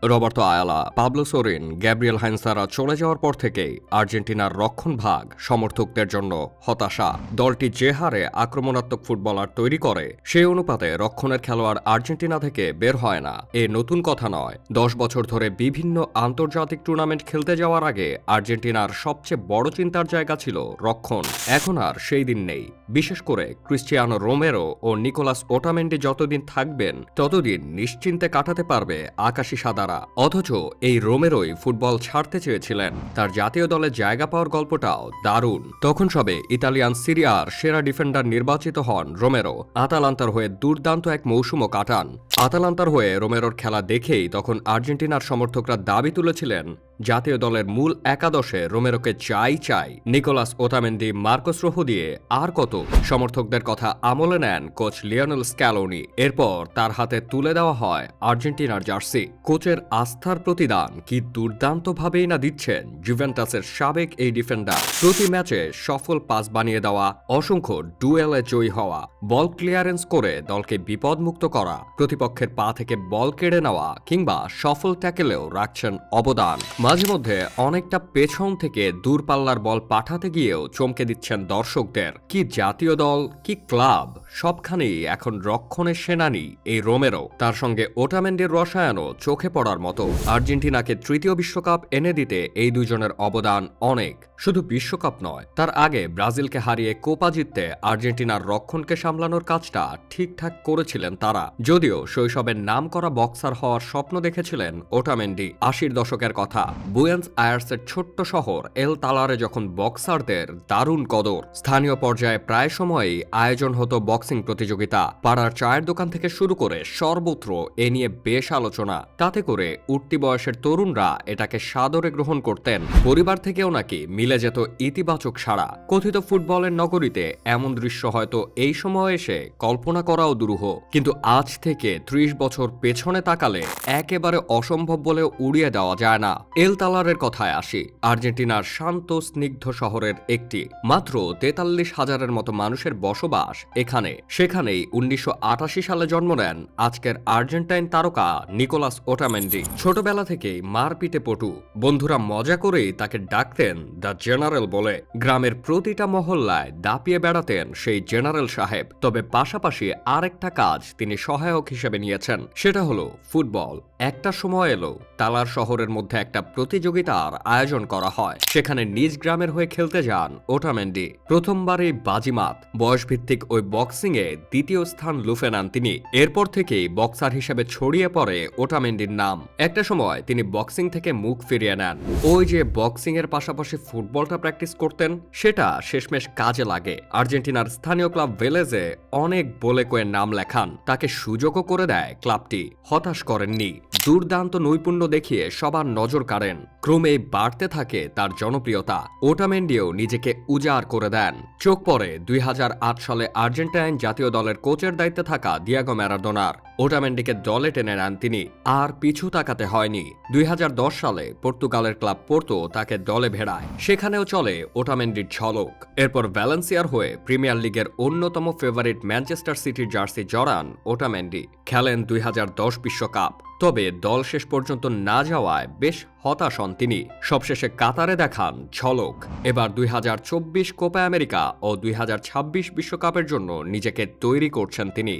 Roberto Ayala, Pablo সোরিন, Gabriel হাইন্সারা চলে যাওয়ার পর থেকেই আর্জেন্টিনার রক্ষণভাগ সমর্থকদের জন্য হতাশা। দলটি যে হারে আক্রমণাত্মক ফুটবলার তৈরি করে সেই অনুপাতে রক্ষণের খেলোয়াড় আর্জেন্টিনা থেকে বের হয় না। এ নতুন কথা নয়। 10 বছর ধরে বিভিন্ন আন্তর্জাতিক টুর্নামেন্ট খেলতে যাওয়ার আগে আর্জেন্টিনার সবচেয়ে বড় চিন্তার জায়গা ছিল রক্ষণ। এখন আর সেই দিন নেই। বিশেষ করে ক্রিস্টিয়ানো রোমেরো ও নিকোলাস ওটামেন্ডি যতদিন থাকবেন ততদিন নিশ্চিন্তে কাটাতে পারবে আকাশী সাদা। অথচ এই রোমেরোই ফুটবল ছাড়তে চেয়েছিলেন। তার জাতীয় দলে জায়গা পাওয়ার গল্পটাও দারুণ। তখন সবে ইতালিয়ান সিরিয়ার সেরা ডিফেন্ডার নির্বাচিত হন রোমেরো। আতালান্তার হয়ে দুর্দান্ত এক মৌসুমও কাটান। আতালান্তার হয়ে রোমেরোর খেলা দেখেই তখন আর্জেন্টিনার সমর্থকরা দাবি তুলেছিলেন জাতীয় দলের মূল একাদশে রোমেরোকে চাই। নিকোলাস ওটামেন্ডি, মার্কোস রোহো দিয়ে আর কত সমর্থকদের কথা আমলে নেন কোচ লিওনেল স্ক্যালোনি। এরপর তার হাতে তুলে দেওয়া হয় আর্জেন্টিনার জার্সি। কোচের আস্থার প্রতিদান কি দুর্দান্তভাবেই না দিচ্ছেন জুভেন্টাসের সাবেক এই ডিফেন্ডার। প্রতি ম্যাচে সফল পাস বানিয়ে দেওয়া, অসংখ্য ডুয়েলে জয়ী হওয়া, বল ক্লিয়ারেন্স করে দলকে বিপদমুক্ত করা, প্রতিপক্ষের পা থেকে বল কেড়ে নেওয়া কিংবা সফল ট্যাকেলেও রাখছেন অবদান। মাঝে মধ্যে অনেকটা পেছন থেকে দূরপাল্লার বল পাঠাতে গিয়েও চমকে দিচ্ছেন দর্শকদের। কি জাতীয় দল, কি ক্লাব, সবখানেই এখন রক্ষণের সেনানী এই রোমেরো। তার সঙ্গে ওটামেন্ডির রসায়নও চোখে পড়ার মতো। আর্জেন্টিনাকে তৃতীয় বিশ্বকাপ এনে দিতে এই দুজনের অবদান অনেক। শুধু বিশ্বকাপ নয়, তার আগে ব্রাজিলকে হারিয়ে কোপা জিততে আর্জেন্টিনার রক্ষণকে সামলানোর কাজটা ঠিকঠাক করেছিলেন তারা। যদিও শৈশবের নাম করা বক্সার হওয়ার স্বপ্ন দেখেছিলেন ওটামেন্ডি। 80-র দশকের কথা। বুয়েন্স আয়ার্সের ছোট্ট শহর এল তালারে যখন বক্সারদের দারুণ কদর। স্থানীয় পর্যায়ে প্রায় সময়ই আয়োজন হতো বক্সিং প্রতিযোগিতা। পাড়ার চায়ের দোকান থেকে শুরু করে সর্বত্র এ নিয়ে বেশ আলোচনা। তাতে করে উঠতি বয়সের তরুণরা এটাকে সাদরে গ্রহণ করতেন। পরিবার থেকেও নাকি মিলে যেত ইতিবাচক সাড়া। কথিত ফুটবলের নগরীতে এমন দৃশ্য হয়তো এই সময় এসে কল্পনা করাও দুরূহ। কিন্তু আজ থেকে 30 বছর পেছনে তাকালে একেবারে অসম্ভব বলে উড়িয়ে দেওয়া যায় না। এল তালারের কথায় আসি। আর্জেন্টিনার শান্ত স্নিগ্ধ শহরের একটি। মাত্র 43,000-এর মতো মানুষের বসবাস এখানে। সেখানেই 1988 সালে জন্ম নেন আজকের আর্জেন্টাইন তারকা নিকোলাস ওটামেন্ডি। ছোটবেলা থেকেই মারপিটে পটু। বন্ধুরা মজা করেই তাকে ডাকতেন দ্য জেনারেল বলে। গ্রামের প্রতিটা মহল্লায় দাপিয়ে বেড়াতেন সেই জেনারেল সাহেব। তবে পাশাপাশি আরেকটা কাজ তিনি সহায়ক হিসেবে নিয়েছেন, সেটা হলো ফুটবল। একটা সময় এলো তালার শহরের মধ্যে একটা প্রতিযোগিতার আয়োজন করা হয়। সেখানে নিজ গ্রামের হয়ে খেলতে যান ওটামেন্ডি। প্রথমবারই বাজিমাত। বয়সভিত্তিক ওই বক্সিং এ দ্বিতীয় স্থান লুফে নেন তিনি। এরপর থেকেই বক্সার হিসেবে ছড়িয়ে পড়ে ওটামেন্ডির নাম। একটা সময় তিনি বক্সিং থেকে মুখ ফিরিয়ে নেন। ওই যে বক্সিং এর পাশাপাশি ফুটবলটা প্র্যাকটিস করতেন, সেটা শেষমেশ কাজে লাগে। আর্জেন্টিনার স্থানীয় ক্লাব ভেলেজে অনেক বলে কয়ে নাম লেখান। তাকে সুযোগও করে দেয় ক্লাবটি। হতাশ করেননি। দুর্দান্ত নৈপুণ্য দেখিয়ে সবার নজর কাড়েন। ক্রমেই বাড়তে থাকে তার জনপ্রিয়তা। ওটামেন্ডিও নিজেকে উজাড় করে দেন। চোখ পড়ে 2008 সালে আর্জেন্টাইন জাতীয় দলের কোচের দায়িত্বে থাকা দিয়েগো ম্যারাডোনার। ওটামেন্ডিকে দলে টেনে নেন তিনি। আর পিছু তাকাতে হয়নি। 2010 সালে পর্তুগালের ক্লাব পোর্তো তাকে দলে ভেড়ায়। সেখানেও চলে ওটামেন্ডির ঝলক। এরপর ভ্যালেন্সিয়ার হয়ে প্রিমিয়ার লিগের অন্যতম ফেভারিট ম্যানচেস্টার সিটির জার্সি জড়ান ওটামেন্ডি। খেলেন 2010 বিশ্বকাপ। তবে দল শেষ পর্যন্ত না যাওয়ায় বেশ হতাশ হন তিনি। সবশেষে কাতারে দেখান ঝলক। এবার 2024 কোপা আমেরিকা ও 2026 বিশ্বকাপের জন্য নিজেকে তৈরি করছেন তিনি।